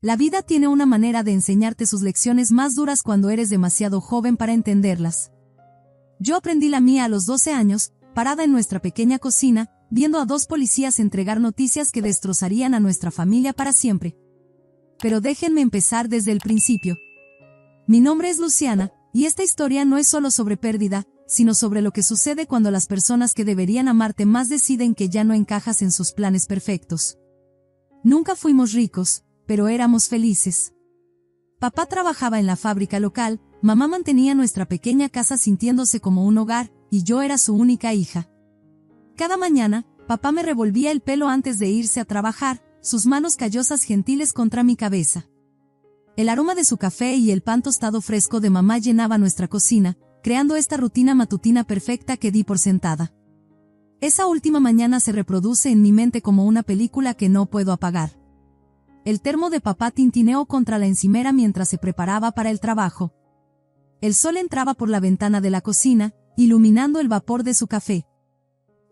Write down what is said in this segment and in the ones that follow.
La vida tiene una manera de enseñarte sus lecciones más duras cuando eres demasiado joven para entenderlas. Yo aprendí la mía a los 12 años, parada en nuestra pequeña cocina, viendo a 2 policías entregar noticias que destrozarían a nuestra familia para siempre. Pero déjenme empezar desde el principio. Mi nombre es Luciana, y esta historia no es solo sobre pérdida, sino sobre lo que sucede cuando las personas que deberían amarte más deciden que ya no encajas en sus planes perfectos. Nunca fuimos ricos, pero éramos felices. Papá trabajaba en la fábrica local, mamá mantenía nuestra pequeña casa sintiéndose como un hogar, y yo era su única hija. Cada mañana, papá me revolvía el pelo antes de irse a trabajar, sus manos callosas gentiles contra mi cabeza. El aroma de su café y el pan tostado fresco de mamá llenaba nuestra cocina, creando esta rutina matutina perfecta que di por sentada. Esa última mañana se reproduce en mi mente como una película que no puedo apagar. El termo de papá tintineó contra la encimera mientras se preparaba para el trabajo. El sol entraba por la ventana de la cocina, iluminando el vapor de su café.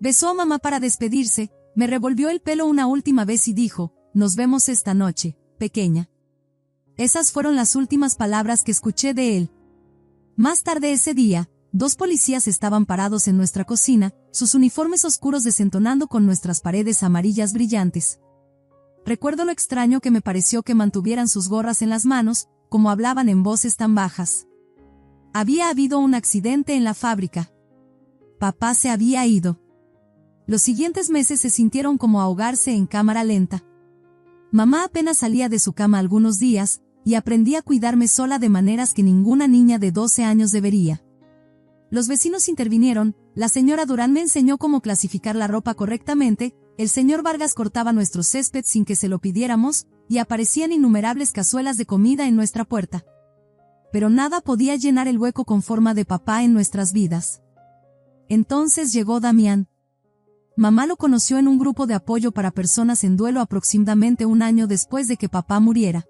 Besó a mamá para despedirse, me revolvió el pelo una última vez y dijo, «Nos vemos esta noche, pequeña». Esas fueron las últimas palabras que escuché de él. Más tarde ese día, 2 policías estaban parados en nuestra cocina, sus uniformes oscuros desentonando con nuestras paredes amarillas brillantes. Recuerdo lo extraño que me pareció que mantuvieran sus gorras en las manos, como hablaban en voces tan bajas. Había habido un accidente en la fábrica. Papá se había ido. Los siguientes meses se sintieron como ahogarse en cámara lenta. Mamá apenas salía de su cama algunos días, y aprendí a cuidarme sola de maneras que ninguna niña de 12 años debería. Los vecinos intervinieron, la señora Durán me enseñó cómo clasificar la ropa correctamente, el señor Vargas cortaba nuestro césped sin que se lo pidiéramos, y aparecían innumerables cazuelas de comida en nuestra puerta. Pero nada podía llenar el hueco con forma de papá en nuestras vidas. Entonces llegó Damián. Mamá lo conoció en un grupo de apoyo para personas en duelo aproximadamente un año después de que papá muriera.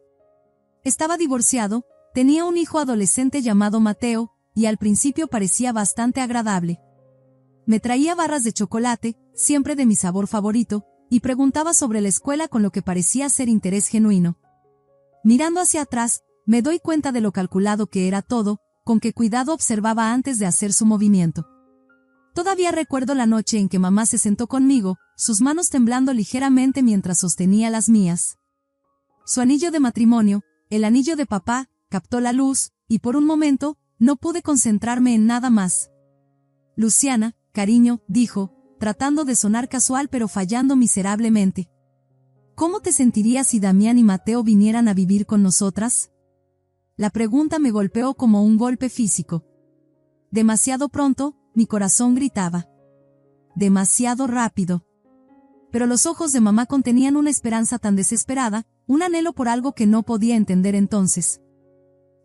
Estaba divorciado, tenía un hijo adolescente llamado Mateo, y al principio parecía bastante agradable. Me traía barras de chocolate, siempre de mi sabor favorito, y preguntaba sobre la escuela con lo que parecía ser interés genuino. Mirando hacia atrás, me doy cuenta de lo calculado que era todo, con qué cuidado observaba antes de hacer su movimiento. Todavía recuerdo la noche en que mamá se sentó conmigo, sus manos temblando ligeramente mientras sostenía las mías. Su anillo de matrimonio, el anillo de papá, captó la luz, y por un momento, no pude concentrarme en nada más. Luciana, cariño, dijo, tratando de sonar casual pero fallando miserablemente. ¿Cómo te sentirías si Damián y Mateo vinieran a vivir con nosotras? La pregunta me golpeó como un golpe físico. Demasiado pronto, mi corazón gritaba. Demasiado rápido. Pero los ojos de mamá contenían una esperanza tan desesperada, un anhelo por algo que no podía entender entonces.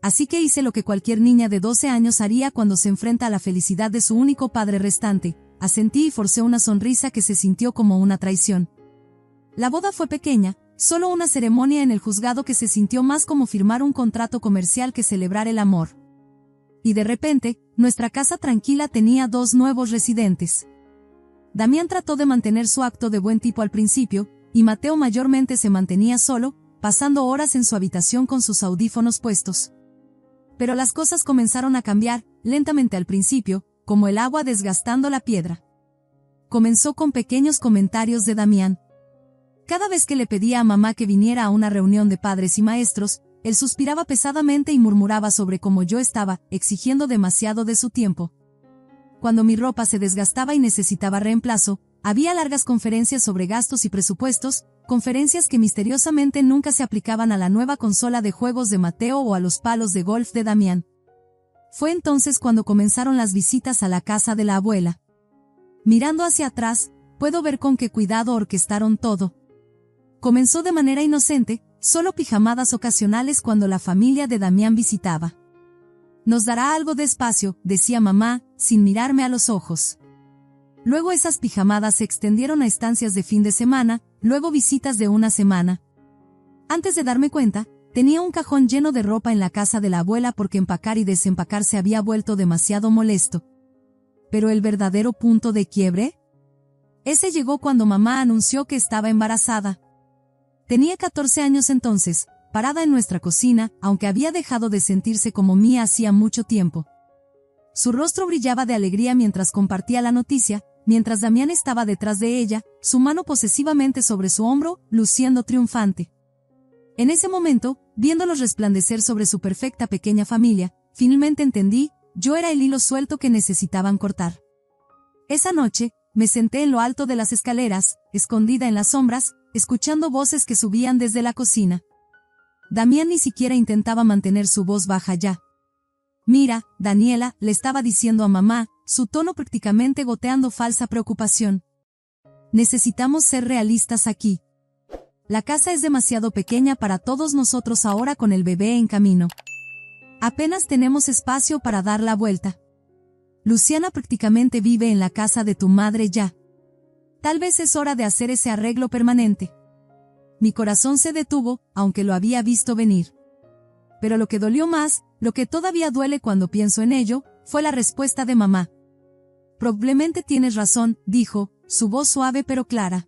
Así que hice lo que cualquier niña de 12 años haría cuando se enfrenta a la felicidad de su único padre restante, asentí y forcé una sonrisa que se sintió como una traición. La boda fue pequeña, solo una ceremonia en el juzgado que se sintió más como firmar un contrato comercial que celebrar el amor. Y de repente, nuestra casa tranquila tenía 2 nuevos residentes. Damián trató de mantener su acto de buen tipo al principio, y Mateo mayormente se mantenía solo, pasando horas en su habitación con sus audífonos puestos. Pero las cosas comenzaron a cambiar, lentamente al principio, como el agua desgastando la piedra. Comenzó con pequeños comentarios de Damián. Cada vez que le pedía a mamá que viniera a una reunión de padres y maestros, él suspiraba pesadamente y murmuraba sobre cómo yo estaba exigiendo demasiado de su tiempo. Cuando mi ropa se desgastaba y necesitaba reemplazo, había largas conferencias sobre gastos y presupuestos, conferencias que misteriosamente nunca se aplicaban a la nueva consola de juegos de Mateo o a los palos de golf de Damián. Fue entonces cuando comenzaron las visitas a la casa de la abuela. Mirando hacia atrás, puedo ver con qué cuidado orquestaron todo. Comenzó de manera inocente, solo pijamadas ocasionales cuando la familia de Damián visitaba. Nos dará algo de espacio, decía mamá, sin mirarme a los ojos. Luego esas pijamadas se extendieron a estancias de fin de semana, luego visitas de una semana. Antes de darme cuenta, tenía un cajón lleno de ropa en la casa de la abuela porque empacar y desempacar se había vuelto demasiado molesto. ¿Pero el verdadero punto de quiebre? Ese llegó cuando mamá anunció que estaba embarazada. Tenía 14 años entonces, parada en nuestra cocina, aunque había dejado de sentirse como mía hacía mucho tiempo. Su rostro brillaba de alegría mientras compartía la noticia, mientras Damián estaba detrás de ella, su mano posesivamente sobre su hombro, luciendo triunfante. En ese momento, viéndolos resplandecer sobre su perfecta pequeña familia, finalmente entendí, yo era el hilo suelto que necesitaban cortar. Esa noche, me senté en lo alto de las escaleras, escondida en las sombras, escuchando voces que subían desde la cocina. Damián ni siquiera intentaba mantener su voz baja ya. «Mira, Daniela», le estaba diciendo a mamá, su tono prácticamente goteando falsa preocupación. «Necesitamos ser realistas aquí. La casa es demasiado pequeña para todos nosotros ahora con el bebé en camino. Apenas tenemos espacio para dar la vuelta. Luciana prácticamente vive en la casa de tu madre ya. Tal vez es hora de hacer ese arreglo permanente». Mi corazón se detuvo, aunque lo había visto venir. Pero lo que dolió más, lo que todavía duele cuando pienso en ello, fue la respuesta de mamá. «Probablemente tienes razón», dijo, su voz suave pero clara.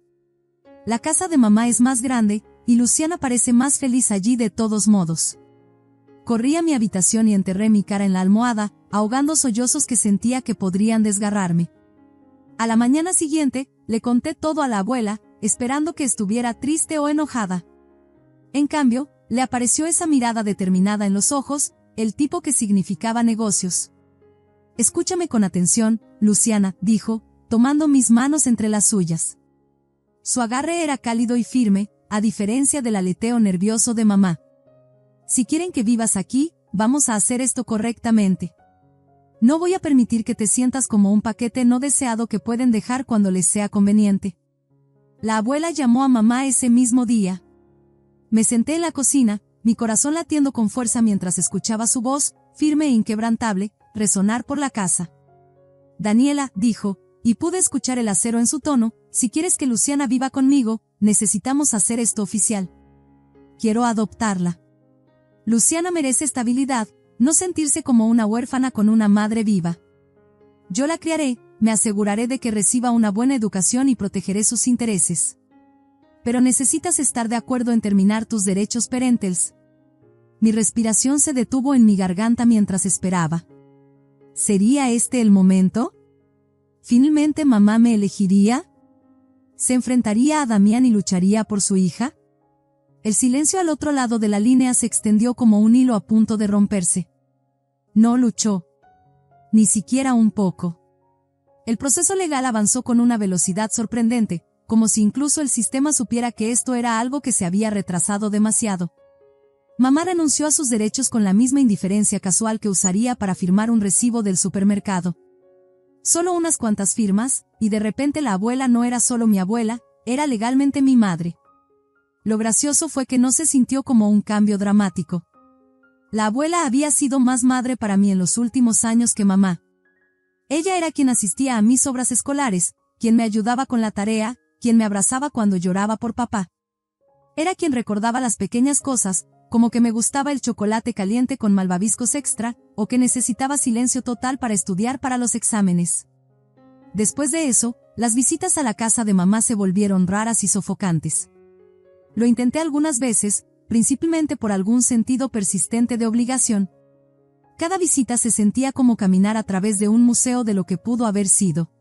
«La casa de mamá es más grande, y Luciana parece más feliz allí de todos modos». Corrí a mi habitación y enterré mi cara en la almohada, ahogando sollozos que sentía que podrían desgarrarme. A la mañana siguiente, le conté todo a la abuela, esperando que estuviera triste o enojada. En cambio, le apareció esa mirada determinada en los ojos, el tipo que significaba negocios. «Escúchame con atención, Luciana», dijo, tomando mis manos entre las suyas. Su agarre era cálido y firme, a diferencia del aleteo nervioso de mamá. «Si quieren que vivas aquí, vamos a hacer esto correctamente. No voy a permitir que te sientas como un paquete no deseado que pueden dejar cuando les sea conveniente». La abuela llamó a mamá ese mismo día. Me senté en la cocina, mi corazón latiendo con fuerza mientras escuchaba su voz, firme e inquebrantable, resonar por la casa. «Daniela», dijo, y pude escuchar el acero en su tono, «si quieres que Luciana viva conmigo, necesitamos hacer esto oficial. Quiero adoptarla. Luciana merece estabilidad, no sentirse como una huérfana con una madre viva. Yo la criaré, me aseguraré de que reciba una buena educación y protegeré sus intereses. Pero necesitas estar de acuerdo en terminar tus derechos parentales». Mi respiración se detuvo en mi garganta mientras esperaba. ¿Sería este el momento? ¿Finalmente mamá me elegiría? ¿Se enfrentaría a Damián y lucharía por su hija? El silencio al otro lado de la línea se extendió como un hilo a punto de romperse. No luchó. Ni siquiera un poco. El proceso legal avanzó con una velocidad sorprendente, como si incluso el sistema supiera que esto era algo que se había retrasado demasiado. Mamá renunció a sus derechos con la misma indiferencia casual que usaría para firmar un recibo del supermercado. Solo unas cuantas firmas, y de repente la abuela no era solo mi abuela, era legalmente mi madre. Lo gracioso fue que no se sintió como un cambio dramático. La abuela había sido más madre para mí en los últimos años que mamá. Ella era quien asistía a mis obras escolares, quien me ayudaba con la tarea, quien me abrazaba cuando lloraba por papá. Era quien recordaba las pequeñas cosas, como que me gustaba el chocolate caliente con malvaviscos extra, o que necesitaba silencio total para estudiar para los exámenes. Después de eso, las visitas a la casa de mamá se volvieron raras y sofocantes. Lo intenté algunas veces, principalmente por algún sentido persistente de obligación. Cada visita se sentía como caminar a través de un museo de lo que pudo haber sido.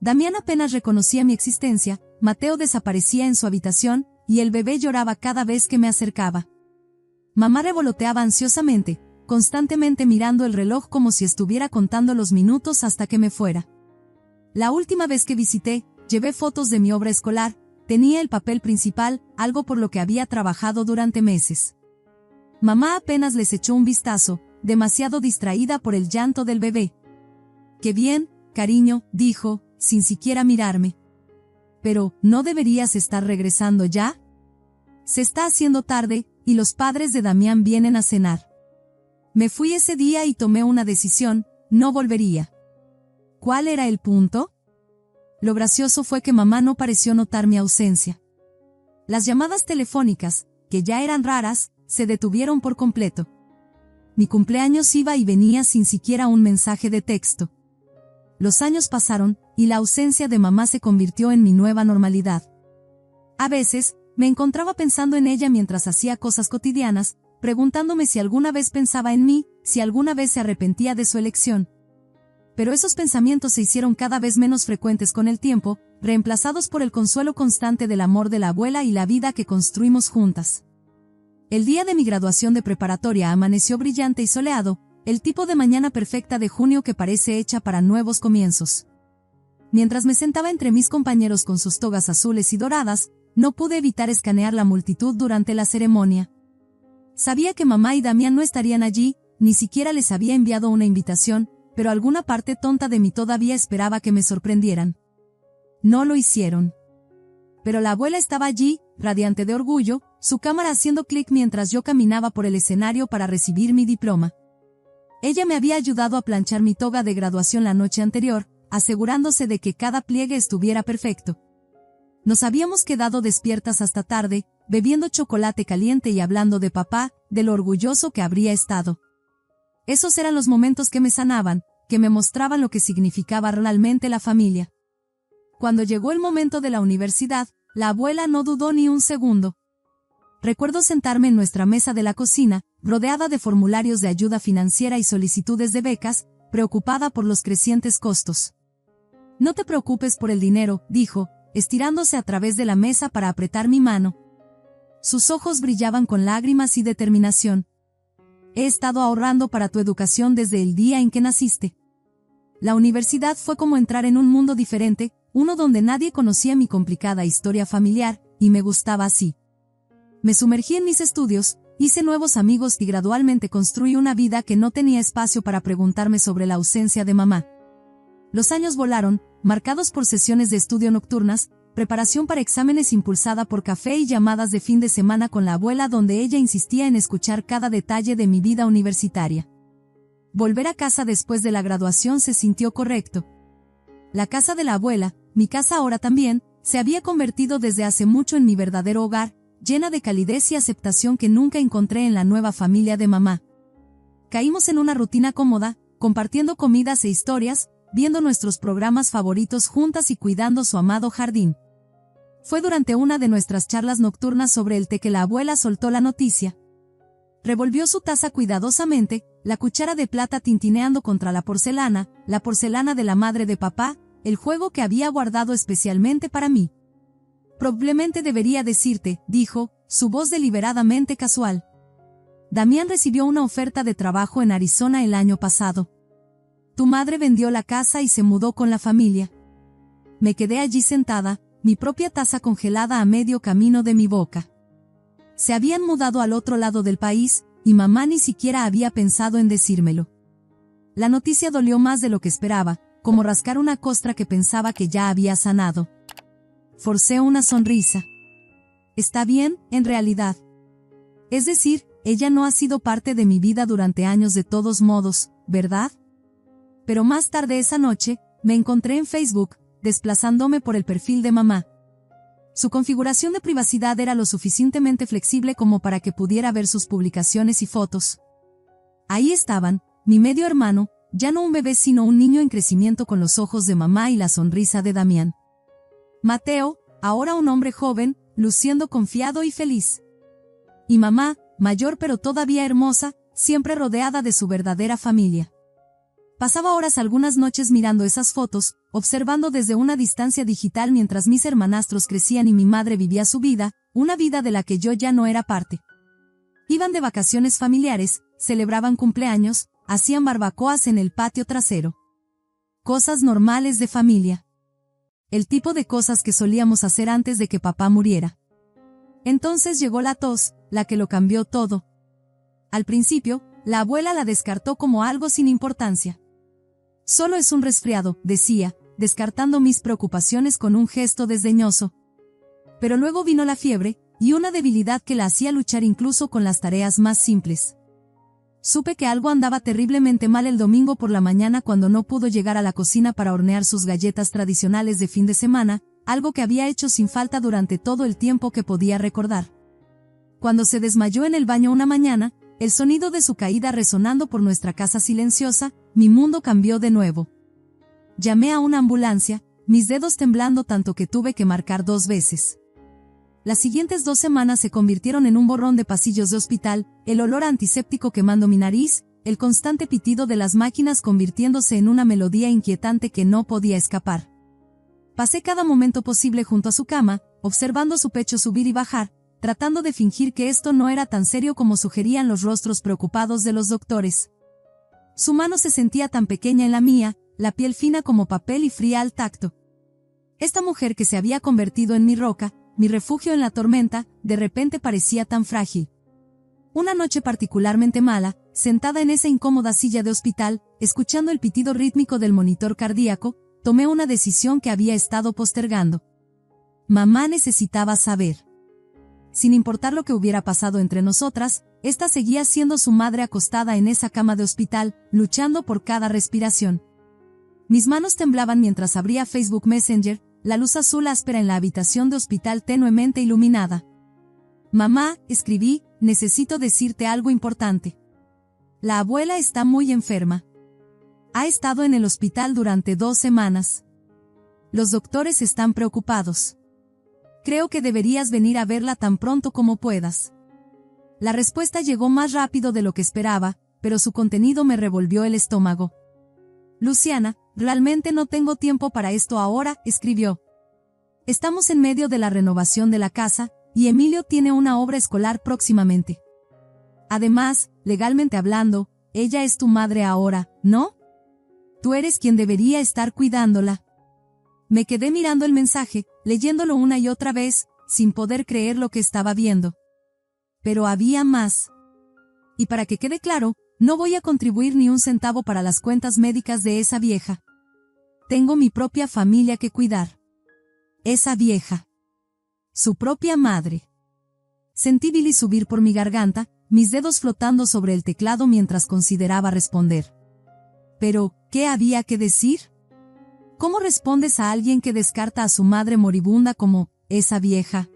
Damián apenas reconocía mi existencia, Mateo desaparecía en su habitación, y el bebé lloraba cada vez que me acercaba. Mamá revoloteaba ansiosamente, constantemente mirando el reloj como si estuviera contando los minutos hasta que me fuera. La última vez que visité, llevé fotos de mi obra escolar, tenía el papel principal, algo por lo que había trabajado durante meses. Mamá apenas les echó un vistazo, demasiado distraída por el llanto del bebé. «Qué bien, cariño», dijo, sin siquiera mirarme. «Pero, ¿no deberías estar regresando ya? Se está haciendo tarde, y los padres de Damián vienen a cenar». Me fui ese día y tomé una decisión, no volvería. ¿Cuál era el punto? Lo gracioso fue que mamá no pareció notar mi ausencia. Las llamadas telefónicas, que ya eran raras, se detuvieron por completo. Mi cumpleaños iba y venía sin siquiera un mensaje de texto. Los años pasaron, y la ausencia de mamá se convirtió en mi nueva normalidad. A veces, me encontraba pensando en ella mientras hacía cosas cotidianas, preguntándome si alguna vez pensaba en mí, si alguna vez se arrepentía de su elección. Pero esos pensamientos se hicieron cada vez menos frecuentes con el tiempo, reemplazados por el consuelo constante del amor de la abuela y la vida que construimos juntas. El día de mi graduación de preparatoria amaneció brillante y soleado, el tipo de mañana perfecta de junio que parece hecha para nuevos comienzos. Mientras me sentaba entre mis compañeros con sus togas azules y doradas, no pude evitar escanear la multitud durante la ceremonia. Sabía que mamá y Damián no estarían allí, ni siquiera les había enviado una invitación, pero alguna parte tonta de mí todavía esperaba que me sorprendieran. No lo hicieron. Pero la abuela estaba allí, radiante de orgullo, su cámara haciendo clic mientras yo caminaba por el escenario para recibir mi diploma. Ella me había ayudado a planchar mi toga de graduación la noche anterior, asegurándose de que cada pliegue estuviera perfecto. Nos habíamos quedado despiertas hasta tarde, bebiendo chocolate caliente y hablando de papá, de lo orgulloso que habría estado. Esos eran los momentos que me sanaban, que me mostraban lo que significaba realmente la familia. Cuando llegó el momento de la universidad, la abuela no dudó ni un segundo. Recuerdo sentarme en nuestra mesa de la cocina, rodeada de formularios de ayuda financiera y solicitudes de becas, preocupada por los crecientes costos. No te preocupes por el dinero, dijo, estirándose a través de la mesa para apretar mi mano. Sus ojos brillaban con lágrimas y determinación. He estado ahorrando para tu educación desde el día en que naciste. La universidad fue como entrar en un mundo diferente, uno donde nadie conocía mi complicada historia familiar, y me gustaba así. Me sumergí en mis estudios, hice nuevos amigos y gradualmente construí una vida que no tenía espacio para preguntarme sobre la ausencia de mamá. Los años volaron, marcados por sesiones de estudio nocturnas, preparación para exámenes impulsada por café y llamadas de fin de semana con la abuela donde ella insistía en escuchar cada detalle de mi vida universitaria. Volver a casa después de la graduación se sintió correcto. La casa de la abuela, mi casa ahora también, se había convertido desde hace mucho en mi verdadero hogar, llena de calidez y aceptación que nunca encontré en la nueva familia de mamá. Caímos en una rutina cómoda, compartiendo comidas e historias, viendo nuestros programas favoritos juntas y cuidando su amado jardín. Fue durante una de nuestras charlas nocturnas sobre el té que la abuela soltó la noticia. Revolvió su taza cuidadosamente, la cuchara de plata tintineando contra la porcelana de la madre de papá, el juego que había guardado especialmente para mí. Probablemente debería decirte, dijo, su voz deliberadamente casual. Damián recibió una oferta de trabajo en Arizona el año pasado. Tu madre vendió la casa y se mudó con la familia. Me quedé allí sentada, mi propia taza congelada a medio camino de mi boca. Se habían mudado al otro lado del país, y mamá ni siquiera había pensado en decírmelo. La noticia dolió más de lo que esperaba, como rascar una costra que pensaba que ya había sanado. Forcé una sonrisa. Está bien, en realidad. Es decir, ella no ha sido parte de mi vida durante años de todos modos, ¿verdad? Pero más tarde esa noche, me encontré en Facebook, desplazándome por el perfil de mamá. Su configuración de privacidad era lo suficientemente flexible como para que pudiera ver sus publicaciones y fotos. Ahí estaban, mi medio hermano, ya no un bebé sino un niño en crecimiento con los ojos de mamá y la sonrisa de Damián. Mateo, ahora un hombre joven, luciendo confiado y feliz. Y mamá, mayor pero todavía hermosa, siempre rodeada de su verdadera familia. Pasaba horas algunas noches mirando esas fotos, observando desde una distancia digital mientras mis hermanastros crecían y mi madre vivía su vida, una vida de la que yo ya no era parte. Iban de vacaciones familiares, celebraban cumpleaños, hacían barbacoas en el patio trasero. Cosas normales de familia. El tipo de cosas que solíamos hacer antes de que papá muriera. Entonces llegó la tos, la que lo cambió todo. Al principio, la abuela la descartó como algo sin importancia. Solo es un resfriado, decía, descartando mis preocupaciones con un gesto desdeñoso. Pero luego vino la fiebre, y una debilidad que la hacía luchar incluso con las tareas más simples. Supe que algo andaba terriblemente mal el domingo por la mañana cuando no pudo llegar a la cocina para hornear sus galletas tradicionales de fin de semana, algo que había hecho sin falta durante todo el tiempo que podía recordar. Cuando se desmayó en el baño una mañana, el sonido de su caída resonando por nuestra casa silenciosa, mi mundo cambió de nuevo. Llamé a una ambulancia, mis dedos temblando tanto que tuve que marcar 2 veces. Las siguientes 2 semanas se convirtieron en un borrón de pasillos de hospital, el olor a antiséptico quemando mi nariz, el constante pitido de las máquinas convirtiéndose en una melodía inquietante que no podía escapar. Pasé cada momento posible junto a su cama, observando su pecho subir y bajar, tratando de fingir que esto no era tan serio como sugerían los rostros preocupados de los doctores. Su mano se sentía tan pequeña en la mía, la piel fina como papel y fría al tacto. Esta mujer que se había convertido en mi roca, mi refugio en la tormenta, de repente parecía tan frágil. Una noche particularmente mala, sentada en esa incómoda silla de hospital, escuchando el pitido rítmico del monitor cardíaco, tomé una decisión que había estado postergando. Mamá necesitaba saber. Sin importar lo que hubiera pasado entre nosotras, esta seguía siendo su madre acostada en esa cama de hospital, luchando por cada respiración. Mis manos temblaban mientras abría Facebook Messenger, la luz azul áspera en la habitación de hospital tenuemente iluminada. Mamá, escribí, necesito decirte algo importante. La abuela está muy enferma. Ha estado en el hospital durante 2 semanas. Los doctores están preocupados. Creo que deberías venir a verla tan pronto como puedas. La respuesta llegó más rápido de lo que esperaba, pero su contenido me revolvió el estómago. Luciana, realmente no tengo tiempo para esto ahora, escribió. Estamos en medio de la renovación de la casa, y Emilio tiene una obra escolar próximamente. Además, legalmente hablando, ella es tu madre ahora, ¿no? Tú eres quien debería estar cuidándola. Me quedé mirando el mensaje, leyéndolo una y otra vez, sin poder creer lo que estaba viendo. Pero había más. Y para que quede claro, no voy a contribuir ni un centavo para las cuentas médicas de esa vieja. Tengo mi propia familia que cuidar. Esa vieja. Su propia madre. Sentí bilis subir por mi garganta, mis dedos flotando sobre el teclado mientras consideraba responder. Pero, ¿qué había que decir? ¿Cómo respondes a alguien que descarta a su madre moribunda como, esa vieja?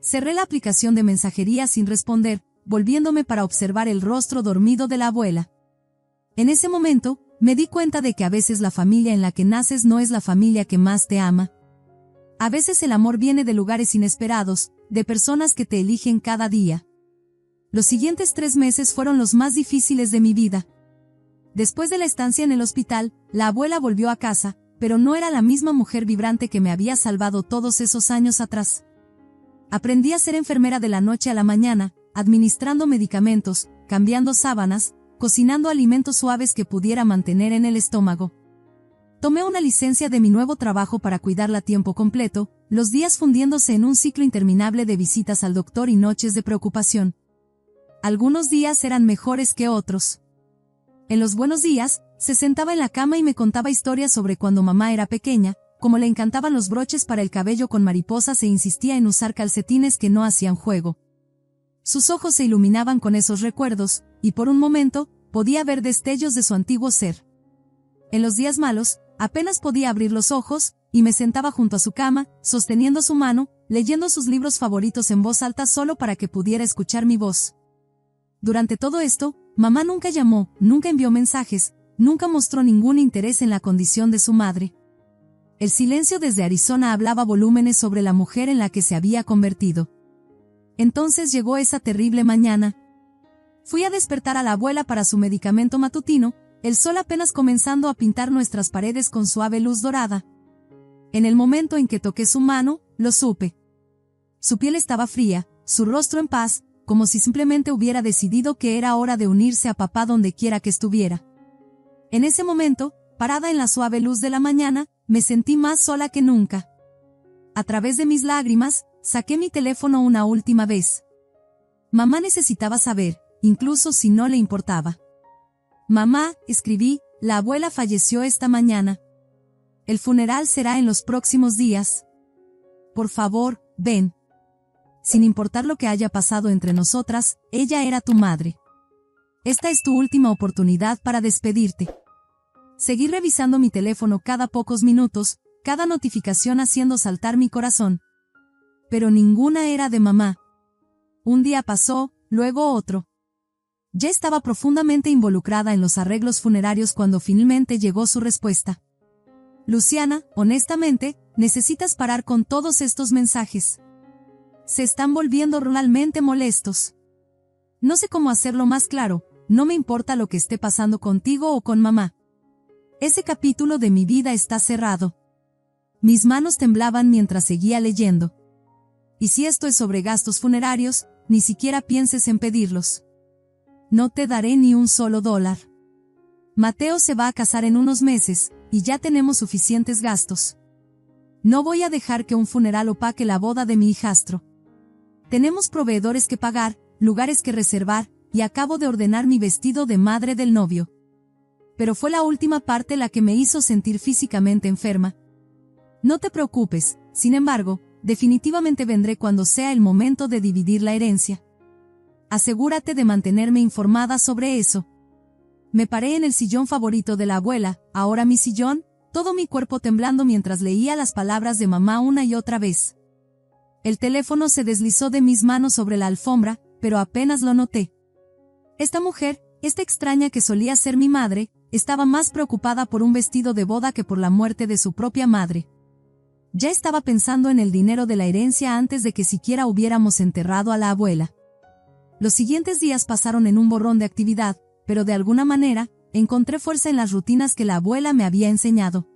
Cerré la aplicación de mensajería sin responder, volviéndome para observar el rostro dormido de la abuela. En ese momento, me di cuenta de que a veces la familia en la que naces no es la familia que más te ama. A veces el amor viene de lugares inesperados, de personas que te eligen cada día. Los siguientes 3 meses fueron los más difíciles de mi vida. Después de la estancia en el hospital, la abuela volvió a casa, pero no era la misma mujer vibrante que me había salvado todos esos años atrás. Aprendí a ser enfermera de la noche a la mañana, administrando medicamentos, cambiando sábanas, cocinando alimentos suaves que pudiera mantener en el estómago. Tomé una licencia de mi nuevo trabajo para cuidarla a tiempo completo, los días fundiéndose en un ciclo interminable de visitas al doctor y noches de preocupación. Algunos días eran mejores que otros. En los buenos días, se sentaba en la cama y me contaba historias sobre cuando mamá era pequeña, como le encantaban los broches para el cabello con mariposas e insistía en usar calcetines que no hacían juego. Sus ojos se iluminaban con esos recuerdos, y por un momento, podía ver destellos de su antiguo ser. En los días malos, apenas podía abrir los ojos, y me sentaba junto a su cama, sosteniendo su mano, leyendo sus libros favoritos en voz alta solo para que pudiera escuchar mi voz. Durante todo esto, mamá nunca llamó, nunca envió mensajes, nunca mostró ningún interés en la condición de su madre. El silencio desde Arizona hablaba volúmenes sobre la mujer en la que se había convertido. Entonces llegó esa terrible mañana. Fui a despertar a la abuela para su medicamento matutino, el sol apenas comenzando a pintar nuestras paredes con suave luz dorada. En el momento en que toqué su mano, lo supe. Su piel estaba fría, su rostro en paz, como si simplemente hubiera decidido que era hora de unirse a papá donde quiera que estuviera. En ese momento, parada en la suave luz de la mañana, me sentí más sola que nunca. A través de mis lágrimas, saqué mi teléfono una última vez. Mamá necesitaba saber, incluso si no le importaba. Mamá, escribí, la abuela falleció esta mañana. El funeral será en los próximos días. Por favor, ven. Sin importar lo que haya pasado entre nosotras, ella era tu madre. Esta es tu última oportunidad para despedirte. Seguí revisando mi teléfono cada pocos minutos, cada notificación haciendo saltar mi corazón. Pero ninguna era de mamá. Un día pasó, luego otro. Ya estaba profundamente involucrada en los arreglos funerarios cuando finalmente llegó su respuesta. Luciana, honestamente, necesitas parar con todos estos mensajes. se están volviendo realmente molestos. No sé cómo hacerlo más claro, no me importa lo que esté pasando contigo o con mamá. Ese capítulo de mi vida está cerrado. Mis manos temblaban mientras seguía leyendo. Y si esto es sobre gastos funerarios, ni siquiera pienses en pedirlos. No te daré ni un solo dólar. Mateo se va a casar en unos meses, y ya tenemos suficientes gastos. No voy a dejar que un funeral opaque la boda de mi hijastro. Tenemos proveedores que pagar, lugares que reservar, y acabo de ordenar mi vestido de madre del novio. Pero fue la última parte la que me hizo sentir físicamente enferma. No te preocupes, sin embargo, definitivamente vendré cuando sea el momento de dividir la herencia. Asegúrate de mantenerme informada sobre eso. Me paré en el sillón favorito de la abuela, ahora mi sillón, todo mi cuerpo temblando mientras leía las palabras de mamá una y otra vez. El teléfono se deslizó de mis manos sobre la alfombra, pero apenas lo noté. Esta mujer, esta extraña que solía ser mi madre, estaba más preocupada por un vestido de boda que por la muerte de su propia madre. Ya estaba pensando en el dinero de la herencia antes de que siquiera hubiéramos enterrado a la abuela. Los siguientes días pasaron en un borrón de actividad, pero de alguna manera, encontré fuerza en las rutinas que la abuela me había enseñado.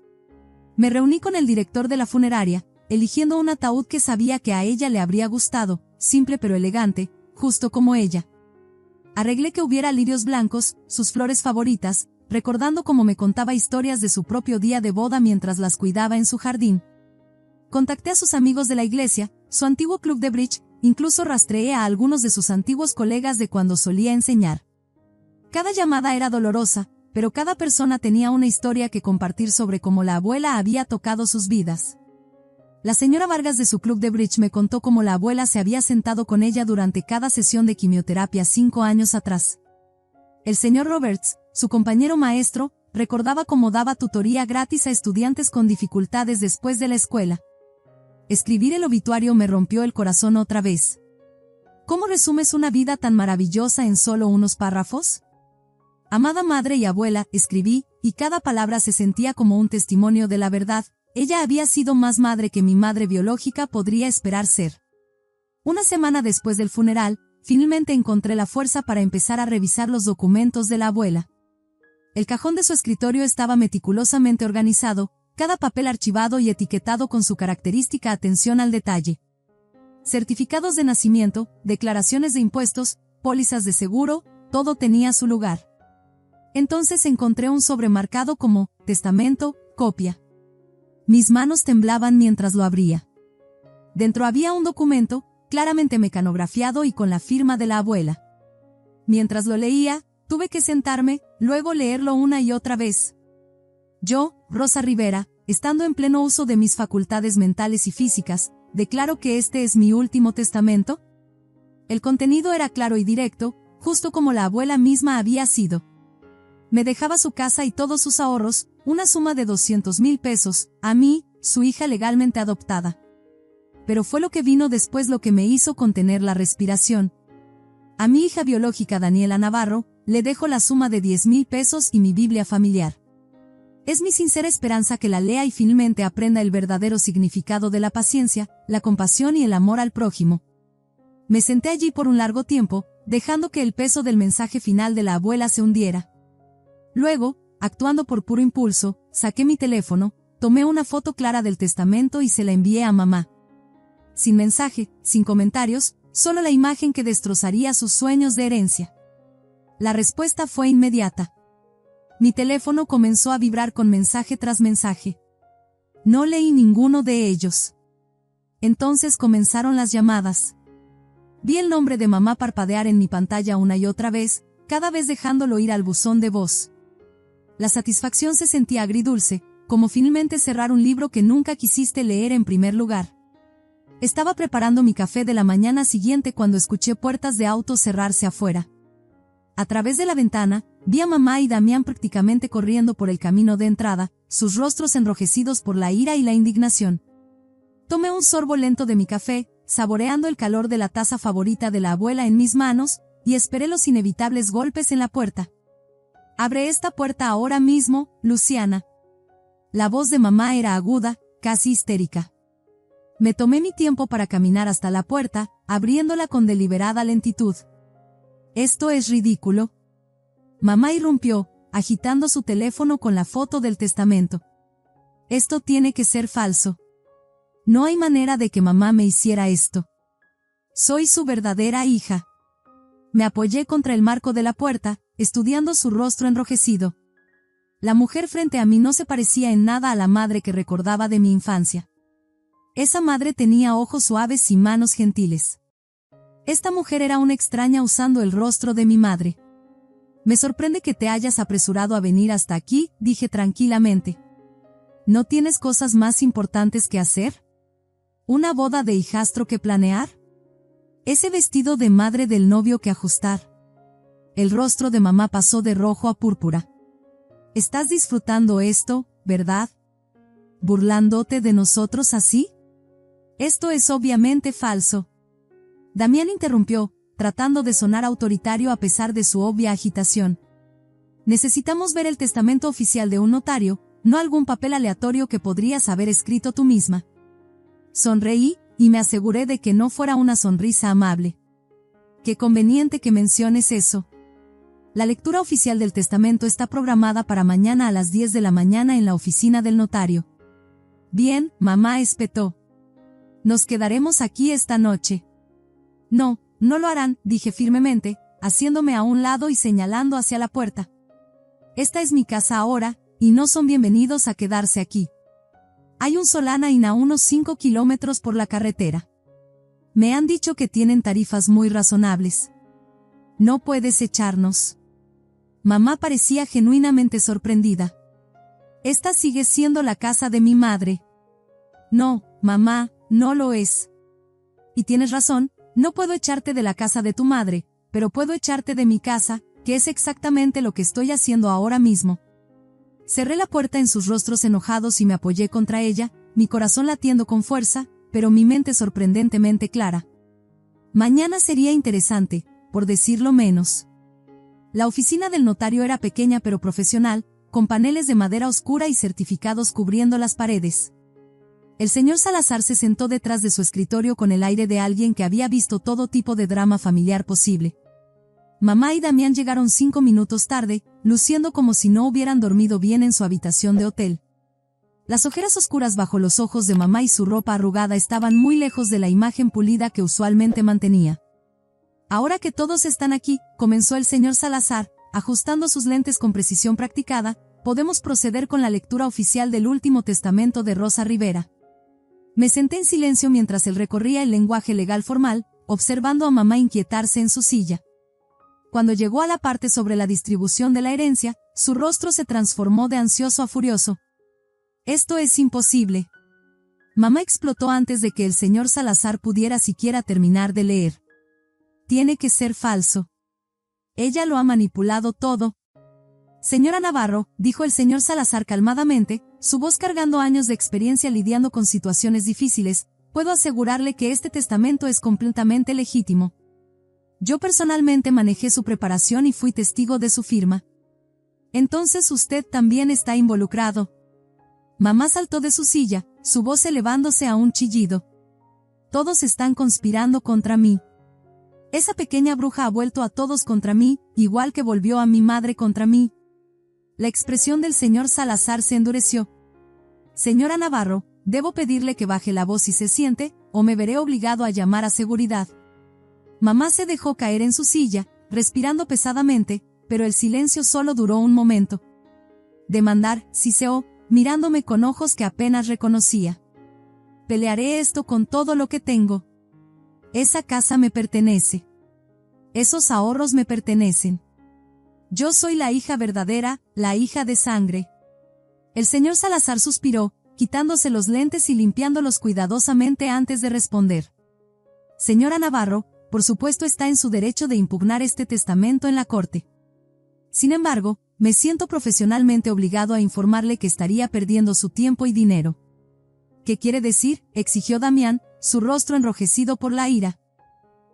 Me reuní con el director de la funeraria, eligiendo un ataúd que sabía que a ella le habría gustado, simple pero elegante, justo como ella. Arreglé que hubiera lirios blancos, sus flores favoritas, recordando cómo me contaba historias de su propio día de boda mientras las cuidaba en su jardín. Contacté a sus amigos de la iglesia, su antiguo club de bridge, incluso rastreé a algunos de sus antiguos colegas de cuando solía enseñar. Cada llamada era dolorosa, pero cada persona tenía una historia que compartir sobre cómo la abuela había tocado sus vidas. La señora Vargas de su club de bridge me contó cómo la abuela se había sentado con ella durante cada sesión de quimioterapia 5 años atrás. El señor Roberts, su compañero maestro, recordaba cómo daba tutoría gratis a estudiantes con dificultades después de la escuela. Escribir el obituario me rompió el corazón otra vez. ¿Cómo resumes una vida tan maravillosa en solo unos párrafos? Amada madre y abuela, escribí, y cada palabra se sentía como un testimonio de la verdad. Ella había sido más madre que mi madre biológica podría esperar ser. Una semana después del funeral, finalmente encontré la fuerza para empezar a revisar los documentos de la abuela. El cajón de su escritorio estaba meticulosamente organizado, cada papel archivado y etiquetado con su característica atención al detalle. Certificados de nacimiento, declaraciones de impuestos, pólizas de seguro, todo tenía su lugar. Entonces encontré un sobre marcado como testamento, copia. Mis manos temblaban mientras lo abría. Dentro había un documento, claramente mecanografiado y con la firma de la abuela. Mientras lo leía, tuve que sentarme, luego leerlo una y otra vez. Yo, Rosa Rivera, estando en pleno uso de mis facultades mentales y físicas, declaro que este es mi último testamento. El contenido era claro y directo, justo como la abuela misma había sido. Me dejaba su casa y todos sus ahorros, una suma de 200,000 pesos, a mí, su hija legalmente adoptada. Pero fue lo que vino después lo que me hizo contener la respiración. A mi hija biológica Daniela Navarro, le dejo la suma de 10,000 pesos y mi Biblia familiar. Es mi sincera esperanza que la lea y finalmente aprenda el verdadero significado de la paciencia, la compasión y el amor al prójimo. Me senté allí por un largo tiempo, dejando que el peso del mensaje final de la abuela se hundiera. Luego, actuando por puro impulso, saqué mi teléfono, tomé una foto clara del testamento y se la envié a mamá. Sin mensaje, sin comentarios, solo la imagen que destrozaría sus sueños de herencia. La respuesta fue inmediata. Mi teléfono comenzó a vibrar con mensaje tras mensaje. No leí ninguno de ellos. Entonces comenzaron las llamadas. Vi el nombre de mamá parpadear en mi pantalla una y otra vez, cada vez dejándolo ir al buzón de voz. La satisfacción se sentía agridulce, como finalmente cerrar un libro que nunca quisiste leer en primer lugar. Estaba preparando mi café de la mañana siguiente cuando escuché puertas de auto cerrarse afuera. A través de la ventana, vi a mamá y Damián prácticamente corriendo por el camino de entrada, sus rostros enrojecidos por la ira y la indignación. Tomé un sorbo lento de mi café, saboreando el calor de la taza favorita de la abuela en mis manos, y esperé los inevitables golpes en la puerta. «Abre esta puerta ahora mismo, Luciana». La voz de mamá era aguda, casi histérica. Me tomé mi tiempo para caminar hasta la puerta, abriéndola con deliberada lentitud. «Esto es ridículo». Mamá irrumpió, agitando su teléfono con la foto del testamento. «Esto tiene que ser falso. No hay manera de que mamá me hiciera esto. Soy su verdadera hija». Me apoyé contra el marco de la puerta, estudiando su rostro enrojecido. La mujer frente a mí no se parecía en nada a la madre que recordaba de mi infancia. Esa madre tenía ojos suaves y manos gentiles. Esta mujer era una extraña usando el rostro de mi madre. «Me sorprende que te hayas apresurado a venir hasta aquí», dije tranquilamente. «¿No tienes cosas más importantes que hacer? ¿Una boda de hijastro que planear? ¿Ese vestido de madre del novio que ajustar?» El rostro de mamá pasó de rojo a púrpura. «¿Estás disfrutando esto, verdad? ¿Burlándote de nosotros así? Esto es obviamente falso». Damián interrumpió, tratando de sonar autoritario a pesar de su obvia agitación. «Necesitamos ver el testamento oficial de un notario, no algún papel aleatorio que podrías haber escrito tú misma». Sonreí, y me aseguré de que no fuera una sonrisa amable. «Qué conveniente que menciones eso. La lectura oficial del testamento está programada para mañana a las 10 de la mañana en la oficina del notario». «Bien», mamá espetó. «Nos quedaremos aquí esta noche». «No, no lo harán», dije firmemente, haciéndome a un lado y señalando hacia la puerta. «Esta es mi casa ahora, y no son bienvenidos a quedarse aquí. Hay un Solana Inn a unos 5 kilómetros por la carretera. Me han dicho que tienen tarifas muy razonables. No puedes echarnos». Mamá parecía genuinamente sorprendida. «Esta sigue siendo la casa de mi madre». «No, mamá, no lo es. Y tienes razón, no puedo echarte de la casa de tu madre, pero puedo echarte de mi casa, que es exactamente lo que estoy haciendo ahora mismo». Cerré la puerta en sus rostros enojados y me apoyé contra ella, mi corazón latiendo con fuerza, pero mi mente sorprendentemente clara. Mañana sería interesante, por decirlo menos. La oficina del notario era pequeña pero profesional, con paneles de madera oscura y certificados cubriendo las paredes. El señor Salazar se sentó detrás de su escritorio con el aire de alguien que había visto todo tipo de drama familiar posible. Mamá y Damián llegaron 5 minutos tarde, luciendo como si no hubieran dormido bien en su habitación de hotel. Las ojeras oscuras bajo los ojos de mamá y su ropa arrugada estaban muy lejos de la imagen pulida que usualmente mantenía. «Ahora que todos están aquí», comenzó el señor Salazar, ajustando sus lentes con precisión practicada, «podemos proceder con la lectura oficial del último testamento de Rosa Rivera». Me senté en silencio mientras él recorría el lenguaje legal formal, observando a mamá inquietarse en su silla. Cuando llegó a la parte sobre la distribución de la herencia, su rostro se transformó de ansioso a furioso. «Esto es imposible». Mamá explotó antes de que el señor Salazar pudiera siquiera terminar de leer. «Tiene que ser falso. Ella lo ha manipulado todo». «Señora Navarro», dijo el señor Salazar calmadamente, su voz cargando años de experiencia lidiando con situaciones difíciles, «puedo asegurarle que este testamento es completamente legítimo. Yo personalmente manejé su preparación y fui testigo de su firma». «Entonces usted también está involucrado». Mamá saltó de su silla, su voz elevándose a un chillido. «Todos están conspirando contra mí. Esa pequeña bruja ha vuelto a todos contra mí, igual que volvió a mi madre contra mí». La expresión del señor Salazar se endureció. «Señora Navarro, debo pedirle que baje la voz si se siente, o me veré obligado a llamar a seguridad». Mamá se dejó caer en su silla, respirando pesadamente, pero el silencio solo duró un momento. «Demandar», siseó, mirándome con ojos que apenas reconocía. «Pelearé esto con todo lo que tengo. Esa casa me pertenece. Esos ahorros me pertenecen. Yo soy la hija verdadera, la hija de sangre». El señor Salazar suspiró, quitándose los lentes y limpiándolos cuidadosamente antes de responder. «Señora Navarro, por supuesto está en su derecho de impugnar este testamento en la corte. Sin embargo, me siento profesionalmente obligado a informarle que estaría perdiendo su tiempo y dinero». «¿Qué quiere decir?», exigió Damián, su rostro enrojecido por la ira.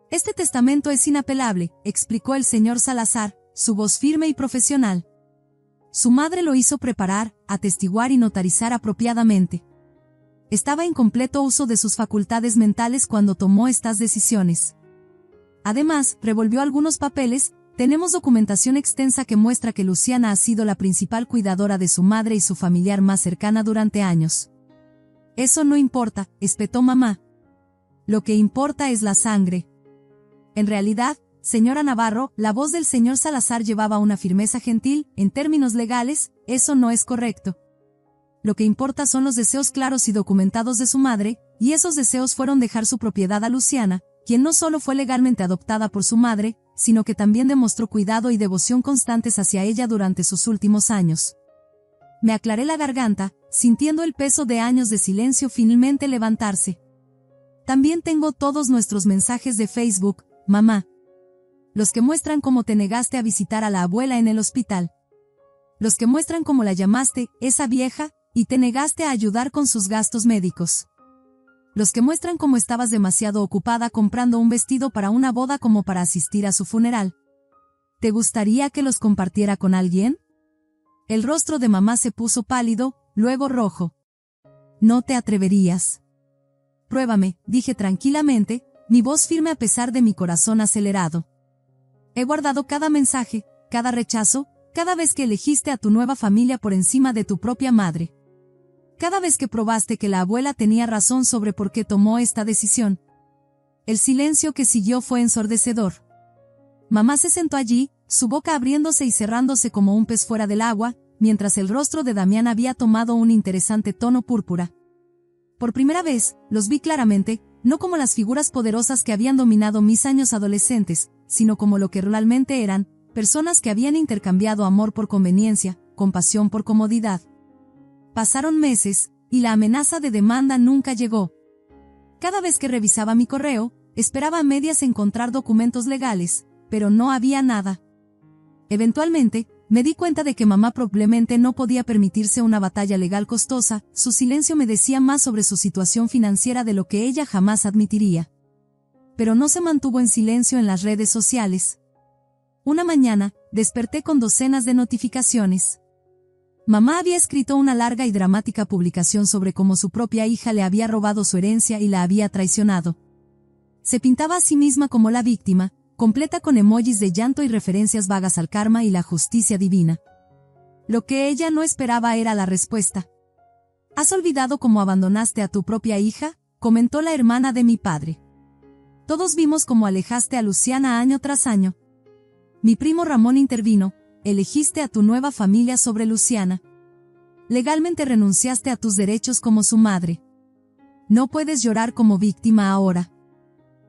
«Este testamento es inapelable», explicó el señor Salazar, su voz firme y profesional. «Su madre lo hizo preparar, atestiguar y notarizar apropiadamente. estaba en completo uso de sus facultades mentales cuando tomó estas decisiones. Además, revolvió algunos papeles. Tenemos documentación extensa que muestra que Luciana ha sido la principal cuidadora de su madre y su familiar más cercana durante años. Eso no importa, espetó mamá. Lo que importa es la sangre. En realidad, señora Navarro, la voz del señor Salazar llevaba una firmeza gentil. En términos legales, eso no es correcto. Lo que importa son los deseos claros y documentados de su madre, y esos deseos fueron dejar su propiedad a Luciana, quien no solo fue legalmente adoptada por su madre, sino que también demostró cuidado y devoción constantes hacia ella durante sus últimos años. Me aclaré la garganta, sintiendo el peso de años de silencio finalmente levantarse. También tengo todos nuestros mensajes de Facebook, mamá. Los que muestran cómo te negaste a visitar a la abuela en el hospital. Los que muestran cómo la llamaste, esa vieja, y te negaste a ayudar con sus gastos médicos. Los que muestran cómo estabas demasiado ocupada comprando un vestido para una boda como para asistir a su funeral. ¿Te gustaría que los compartiera con alguien? El rostro de mamá se puso pálido, luego rojo. No te atreverías. Pruébame, dije tranquilamente, mi voz firme a pesar de mi corazón acelerado. He guardado cada mensaje, cada rechazo, cada vez que elegiste a tu nueva familia por encima de tu propia madre. Cada vez que probaste que la abuela tenía razón sobre por qué tomó esta decisión. El silencio que siguió fue ensordecedor. Mamá se sentó allí, su boca abriéndose y cerrándose como un pez fuera del agua, mientras el rostro de Damián había tomado un interesante tono púrpura. Por primera vez, los vi claramente, no como las figuras poderosas que habían dominado mis años adolescentes, sino como lo que realmente eran, personas que habían intercambiado amor por conveniencia, compasión por comodidad. Pasaron meses, y la amenaza de demanda nunca llegó. Cada vez que revisaba mi correo, esperaba a medias encontrar documentos legales, pero no había nada. Eventualmente, me di cuenta de que mamá probablemente no podía permitirse una batalla legal costosa. Su silencio me decía más sobre su situación financiera de lo que ella jamás admitiría. Pero no se mantuvo en silencio en las redes sociales. Una mañana, desperté con docenas de notificaciones. Mamá había escrito una larga y dramática publicación sobre cómo su propia hija le había robado su herencia y la había traicionado. Se pintaba a sí misma como la víctima, completa con emojis de llanto y referencias vagas al karma y la justicia divina. Lo que ella no esperaba era la respuesta. ¿Has olvidado cómo abandonaste a tu propia hija?, comentó la hermana de mi padre. Todos vimos cómo alejaste a Luciana año tras año. Mi primo Ramón intervino. Elegiste a tu nueva familia sobre Luciana. Legalmente renunciaste a tus derechos como su madre. No puedes llorar como víctima ahora.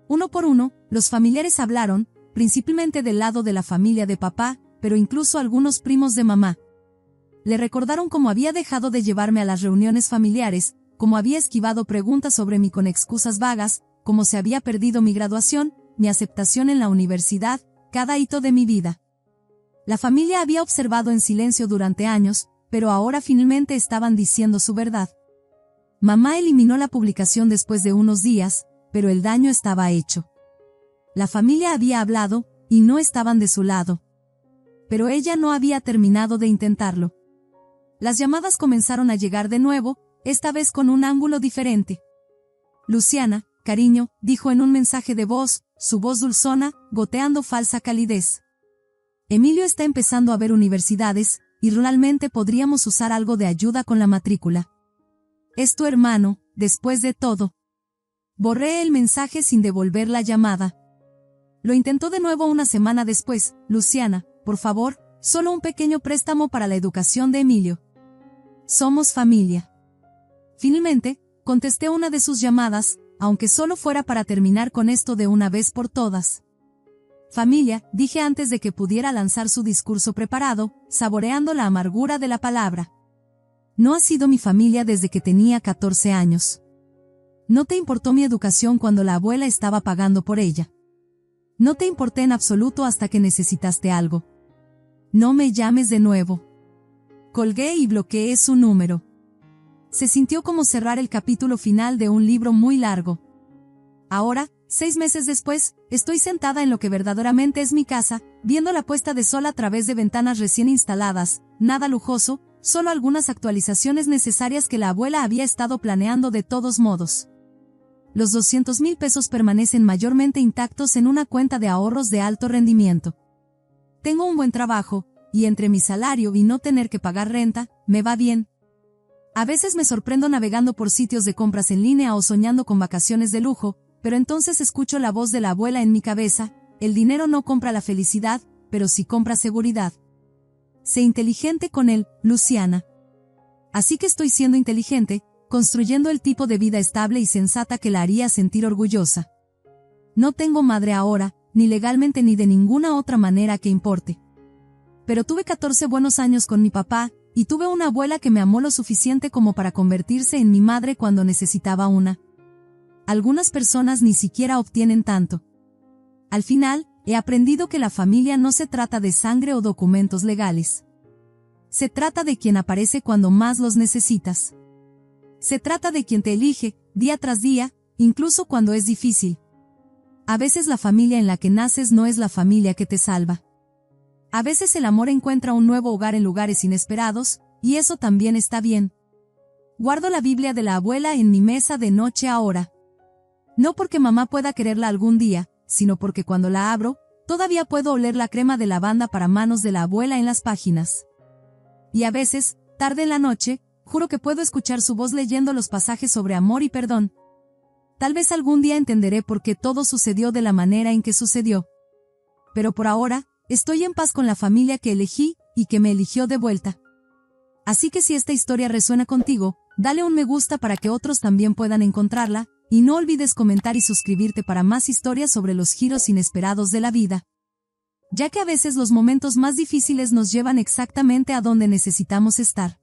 Uno por uno, los familiares hablaron, principalmente del lado de la familia de papá, pero incluso algunos primos de mamá. Le recordaron cómo había dejado de llevarme a las reuniones familiares, cómo había esquivado preguntas sobre mí con excusas vagas, cómo se había perdido mi graduación, mi aceptación en la universidad, cada hito de mi vida. La familia había observado en silencio durante años, pero ahora finalmente estaban diciendo su verdad. Mamá eliminó la publicación después de unos días, pero el daño estaba hecho. La familia había hablado, y no estaban de su lado. Pero ella no había terminado de intentarlo. Las llamadas comenzaron a llegar de nuevo, esta vez con un ángulo diferente. Luciana, cariño, dijo en un mensaje de voz, su voz dulzona, goteando falsa calidez. Emilio está empezando a ver universidades, y realmente podríamos usar algo de ayuda con la matrícula. Es tu hermano, después de todo. Borré el mensaje sin devolver la llamada. Lo intentó de nuevo una semana después. Luciana, por favor, solo un pequeño préstamo para la educación de Emilio. Somos familia. Finalmente, contesté una de sus llamadas, aunque solo fuera para terminar con esto de una vez por todas. Familia, dije antes de que pudiera lanzar su discurso preparado, saboreando la amargura de la palabra. No ha sido mi familia desde que tenía 14 años. No te importó mi educación cuando la abuela estaba pagando por ella. No te importé en absoluto hasta que necesitaste algo. No me llames de nuevo. Colgué y bloqueé su número. Se sintió como cerrar el capítulo final de un libro muy largo. Ahora, 6 meses después, estoy sentada en lo que verdaderamente es mi casa, viendo la puesta de sol a través de ventanas recién instaladas, nada lujoso, solo algunas actualizaciones necesarias que la abuela había estado planeando de todos modos. Los 200,000 pesos permanecen mayormente intactos en una cuenta de ahorros de alto rendimiento. Tengo un buen trabajo, y entre mi salario y no tener que pagar renta, me va bien. A veces me sorprendo navegando por sitios de compras en línea o soñando con vacaciones de lujo, pero entonces escucho la voz de la abuela en mi cabeza: el dinero no compra la felicidad, pero sí compra seguridad. Sé inteligente con él, Luciana. Así que estoy siendo inteligente, construyendo el tipo de vida estable y sensata que la haría sentir orgullosa. No tengo madre ahora, ni legalmente ni de ninguna otra manera que importe. Pero tuve 14 buenos años con mi papá, y tuve una abuela que me amó lo suficiente como para convertirse en mi madre cuando necesitaba una. Algunas personas ni siquiera obtienen tanto. Al final, he aprendido que la familia no se trata de sangre o documentos legales. Se trata de quien aparece cuando más los necesitas. Se trata de quien te elige, día tras día, incluso cuando es difícil. A veces la familia en la que naces no es la familia que te salva. A veces el amor encuentra un nuevo hogar en lugares inesperados, y eso también está bien. Guardo la Biblia de la abuela en mi mesa de noche ahora. No porque mamá pueda quererla algún día, sino porque cuando la abro, todavía puedo oler la crema de lavanda para manos de la abuela en las páginas. Y a veces, tarde en la noche, juro que puedo escuchar su voz leyendo los pasajes sobre amor y perdón. Tal vez algún día entenderé por qué todo sucedió de la manera en que sucedió. Pero por ahora, estoy en paz con la familia que elegí y que me eligió de vuelta. Así que si esta historia resuena contigo, dale un me gusta para que otros también puedan encontrarla, y no olvides comentar y suscribirte para más historias sobre los giros inesperados de la vida. Ya que a veces los momentos más difíciles nos llevan exactamente a donde necesitamos estar.